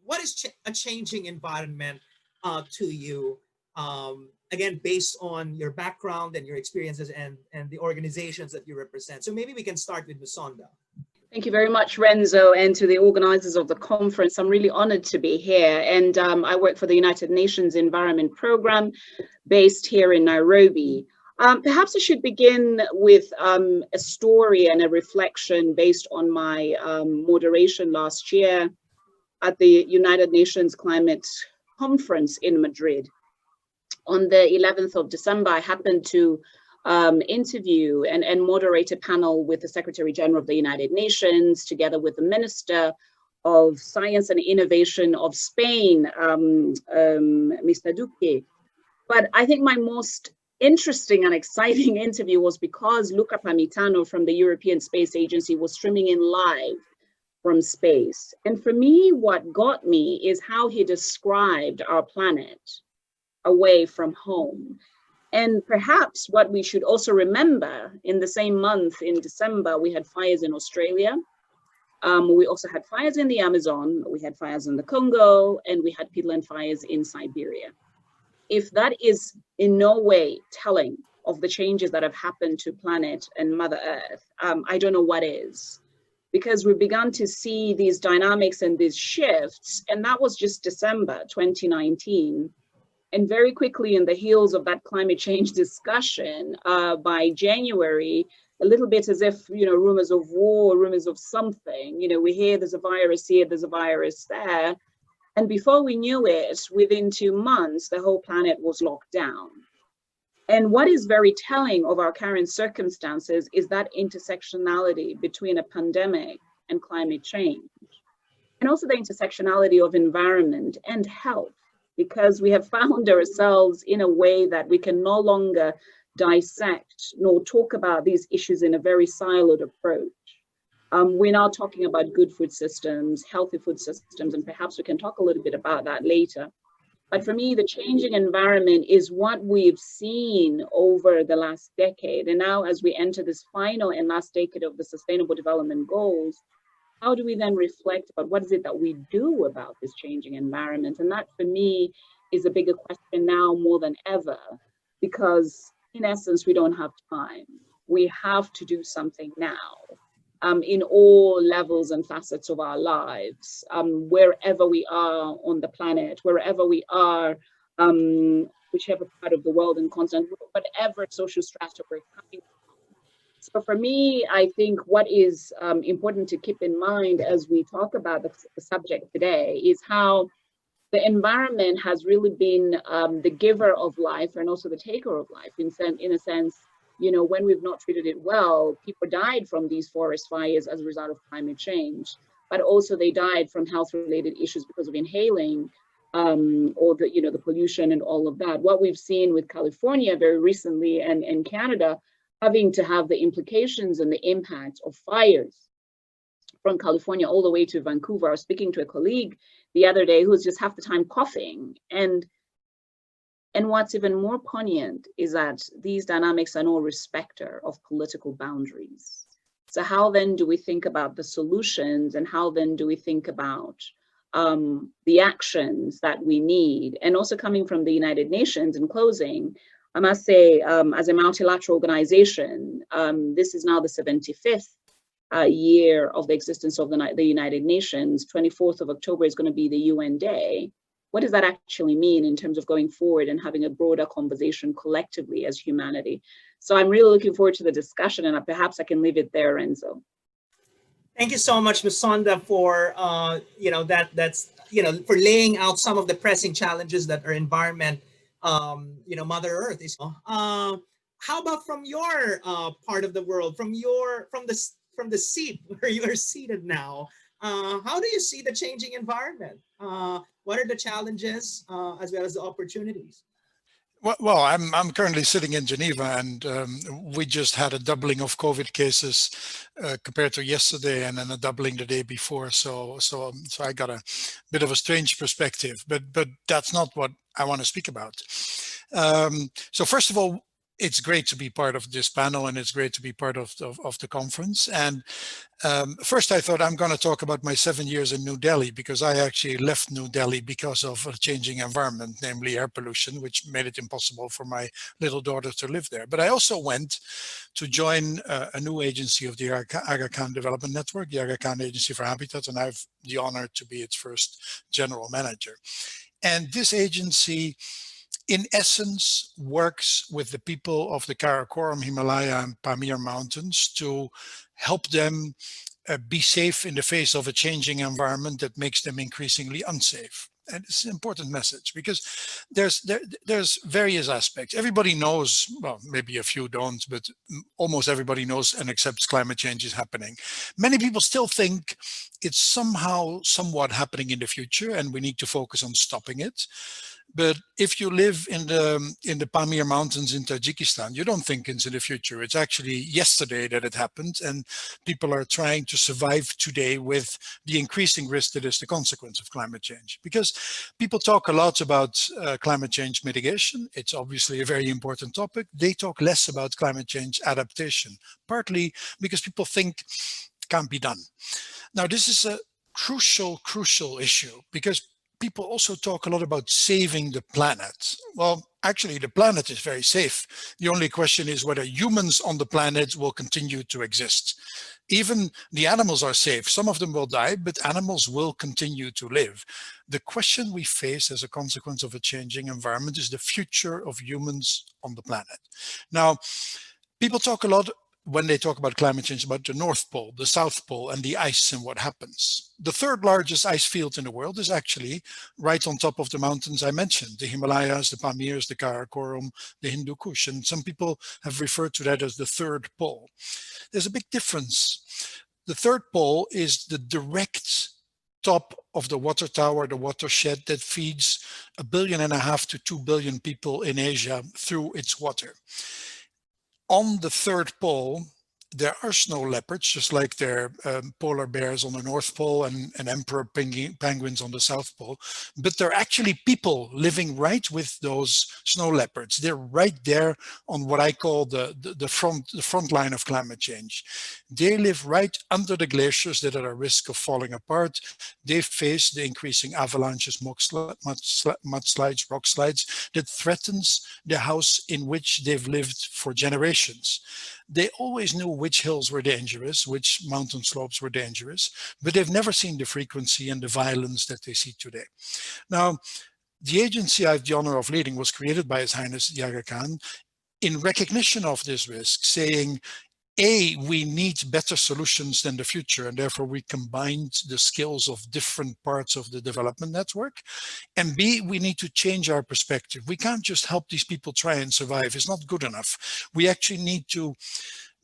what is a changing environment to you? Again, based on your background and your experiences and the organizations that you represent. So maybe we can start with Musonda. Thank you very much, Renzo, and to the organizers of the conference. I'm really honored to be here. And I work for the United Nations Environment Program based here in Nairobi. Perhaps I should begin with a story and a reflection based on my moderation last year at the United Nations Climate Conference in Madrid. On the 11th of December, I happened to interview and moderate a panel with the Secretary General of the United Nations, together with the Minister of Science and Innovation of Spain, Mr. Duque. But I think my most interesting and exciting interview was because Luca Pamitano from the European Space Agency was streaming in live from space. And for me, what got me is how he described our planet away from home. And perhaps what we should also remember, in the same month, in December, we had fires in Australia. We also had fires in the Amazon, we had fires in the Congo, and we had peatland fires in Siberia. If that is in no way telling of the changes that have happened to planet and Mother Earth, I don't know what is. Because we've begun to see these dynamics and these shifts, and that was just December 2019. And very quickly, in the heels of that climate change discussion, by January, a little bit as if, rumors of war, rumors of something, we hear there's a virus here, there's a virus there. And before we knew it, within 2 months, the whole planet was locked down. And what is very telling of our current circumstances is that intersectionality between a pandemic and climate change, and also the intersectionality of environment and health, because we have found ourselves in a way that we can no longer dissect nor talk about these issues in a very siloed approach. We're now talking about good food systems, healthy food systems, and perhaps we can talk a little bit about that later. But for me, the changing environment is what we've seen over the last decade. And now as we enter this final and last decade of the Sustainable Development Goals, how do we then reflect about what is it that we do about this changing environment? And that for me is a bigger question now more than ever, because in essence, we don't have time. We have to do something now. In all levels and facets of our lives, wherever we are on the planet, wherever we are, whichever part of the world and continent, whatever social strata we're coming from. So for me, I think what is important to keep in mind as we talk about the subject today is how the environment has really been the giver of life and also the taker of life. In a sense, when we've not treated it well, people died from these forest fires as a result of climate change, but also they died from health-related issues because of inhaling or the pollution and all of that. What we've seen with California very recently and Canada having to have the implications and the impact of fires from California all the way to Vancouver. I was speaking to a colleague the other day who was just half the time coughing. And what's even more poignant is that these dynamics are no respecter of political boundaries. So how then do we think about the solutions, and how then do we think about the actions that we need? And also coming from the United Nations, in closing, I must say, as a multilateral organization, this is now the 75th year of the existence of the United Nations. 24th of October is going to be the UN Day. What does that actually mean in terms of going forward and having a broader conversation collectively as humanity? So I'm really looking forward to the discussion, and perhaps I can leave it there, Renzo. Thank you so much, Ms. Sonda, for for laying out some of the pressing challenges that our environment, Mother Earth is. How about from your part of the world, from the seat where you are seated now? How do you see the changing environment? What are the challenges as well as the opportunities? Well, I'm currently sitting in Geneva, and we just had a doubling of COVID cases compared to yesterday, and then a doubling the day before. So I got a bit of a strange perspective, but that's not what I want to speak about. So first of all, it's great to be part of this panel, and it's great to be part of the conference. And first, I thought I'm going to talk about my 7 years in New Delhi, because I actually left New Delhi because of a changing environment, namely air pollution, which made it impossible for my little daughter to live there. But I also went to join a new agency of the Aga Khan Development Network, the Aga Khan Agency for Habitat, and I have the honor to be its first general manager. And this agency, in essence, works with the people of the Karakoram, Himalaya, and Pamir Mountains to help them be safe in the face of a changing environment that makes them increasingly unsafe. And it's an important message, because there's various aspects. Everybody knows, well, maybe a few don't, but almost everybody knows and accepts climate change is happening. Many people still think it's somehow somewhat happening in the future, and we need to focus on stopping it. But if you live in the Pamir Mountains in Tajikistan, you don't think it's in the future. It's actually yesterday that it happened, and people are trying to survive today with the increasing risk that is the consequence of climate change. Because people talk a lot about climate change mitigation. It's obviously a very important topic. They talk less about climate change adaptation, partly because people think it can't be done. Now, this is a crucial issue, because people also talk a lot about saving the planet. Well, actually, the planet is very safe. The only question is whether humans on the planet will continue to exist. Even the animals are safe. Some of them will die, but animals will continue to live. The question we face as a consequence of a changing environment is the future of humans on the planet. Now, people talk a lot, when they talk about climate change, about the North Pole, the South Pole, and the ice and what happens. The third largest ice field in the world is actually right on top of the mountains I mentioned, the Himalayas, the Pamirs, the Karakoram, the Hindu Kush. And some people have referred to that as the third pole. There's a big difference. The third pole is the direct top of the water tower, the watershed that feeds 1.5 billion to 2 billion people in Asia through its water. On the third pole, there are snow leopards, just like there are polar bears on the North Pole and emperor penguins on the South Pole. But there are actually people living right with those snow leopards. They're right there on what I call the front line of climate change. They live right under the glaciers that are at risk of falling apart. They face the increasing avalanches, mudslides, rock slides that threatens the house in which they've lived for generations. They always knew which hills were dangerous, which mountain slopes were dangerous, but they've never seen the frequency and the violence that they see today. Now, the agency I have the honor of leading was created by His Highness the Aga Khan in recognition of this risk, saying, A, we need better solutions than the future, and therefore we combined the skills of different parts of the development network. And B, we need to change our perspective. We can't just help these people try and survive. It's not good enough. We actually need to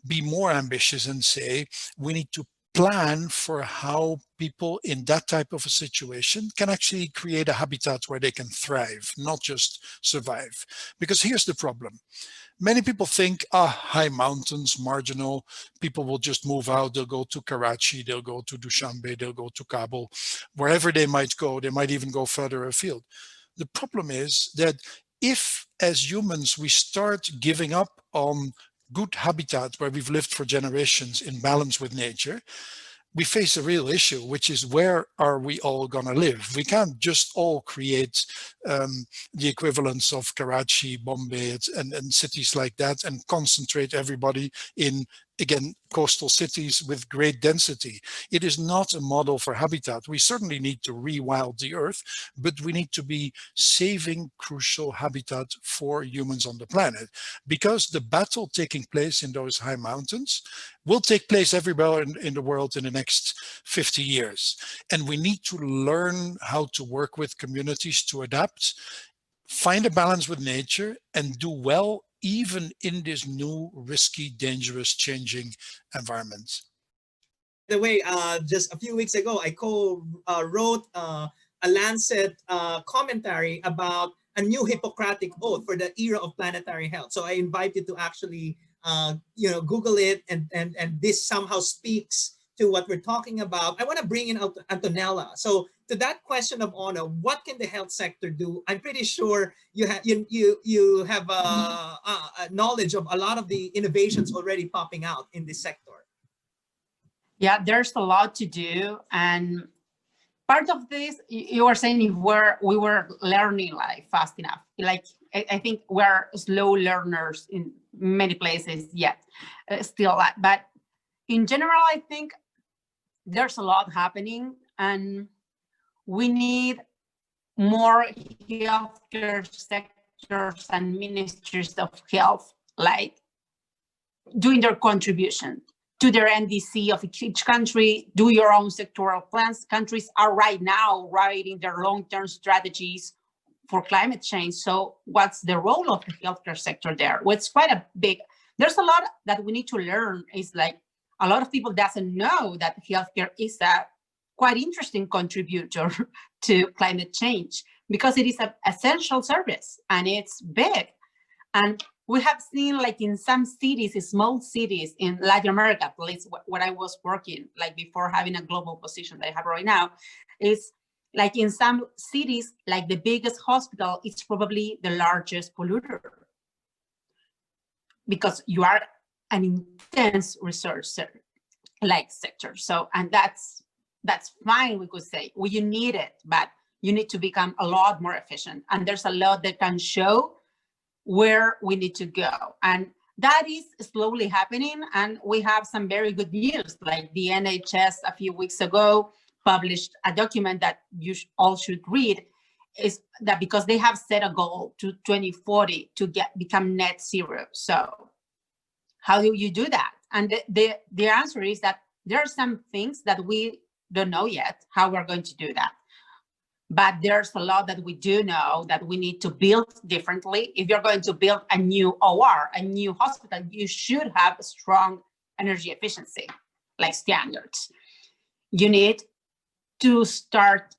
be more ambitious and say, we need to plan for how people in that type of a situation can actually create a habitat where they can thrive, not just survive. Because here's the problem. Many people think, high mountains, marginal, people will just move out. They'll go to Karachi, they'll go to Dushanbe, they'll go to Kabul, wherever they might go. They might even go further afield. The problem is that if, as humans, we start giving up on good habitat where we've lived for generations in balance with nature, we face a real issue, which is where are we all going to live? We can't just all create the equivalents of Karachi, Bombay, and cities like that and concentrate everybody in, again, coastal cities with great density. It is not a model for habitat. We certainly need to rewild the earth, but we need to be saving crucial habitat for humans on the planet, because the battle taking place in those high mountains will take place everywhere in the world in the next 50 years. And we need to learn how to work with communities to adapt, find a balance with nature, and do well even in this new, risky, dangerous, changing environment. By the way, just a few weeks ago, I wrote a Lancet commentary about a new Hippocratic oath for the era of planetary health. So I invite you to actually, Google it, and this somehow speaks to what we're talking about, I want to bring in Antonella. So to that question of Ono, what can the health sector do? I'm pretty sure you have you have a knowledge of a lot of the innovations already popping out in this sector. Yeah, there's a lot to do, and part of this, you were saying, if we were learning like fast enough. Like I think we're slow learners in many places yet, still. But in general, I think there's a lot happening, and we need more healthcare sectors and ministries of health, like doing their contribution to their NDC of each country, do your own sectoral plans. Countries are right now writing their long-term strategies for climate change. So what's the role of the healthcare sector there? Well, it's quite a big, there's a lot that we need to learn. It's like a lot of people doesn't know that healthcare is a quite interesting contributor to climate change, because it is an essential service and it's big. And we have seen, like in some cities, small cities in Latin America, at least where I was working, like before having a global position that I have right now, is like in some cities, like the biggest hospital, it's probably the largest polluter, because you are an intense research sector. So, and that's fine, we could say. Well, you need it, but you need to become a lot more efficient. And there's a lot that can show where we need to go. And that is slowly happening. And we have some very good news, like the NHS a few weeks ago published a document that you all should read, is that because they have set a goal to 2040 to become net zero. So how do you do that? And the answer is that there are some things that we don't know yet how we're going to do that. But there's a lot that we do know that we need to build differently. If you're going to build a new OR, a new hospital, you should have a strong energy efficiency, like standards. You need to start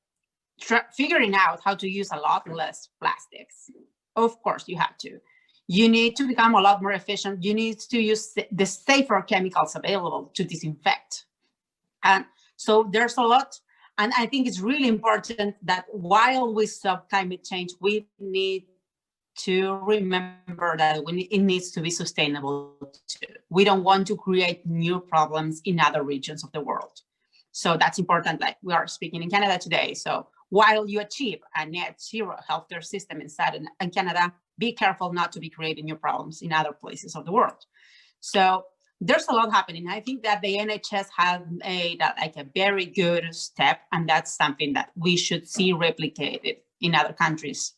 figuring out how to use a lot less plastics. Of course, you have to. You need to become a lot more efficient. You need to use the safer chemicals available to disinfect. And so there's a lot. And I think it's really important that while we stop climate change, we need to remember that it needs to be sustainable too. We don't want to create new problems in other regions of the world. So that's important, like we are speaking in Canada today. So while you achieve a net zero healthcare system inside in Canada, be careful not to be creating new problems in other places of the world. So there's a lot happening. I think that the NHS has made like a very good step, and that's something that we should see replicated in other countries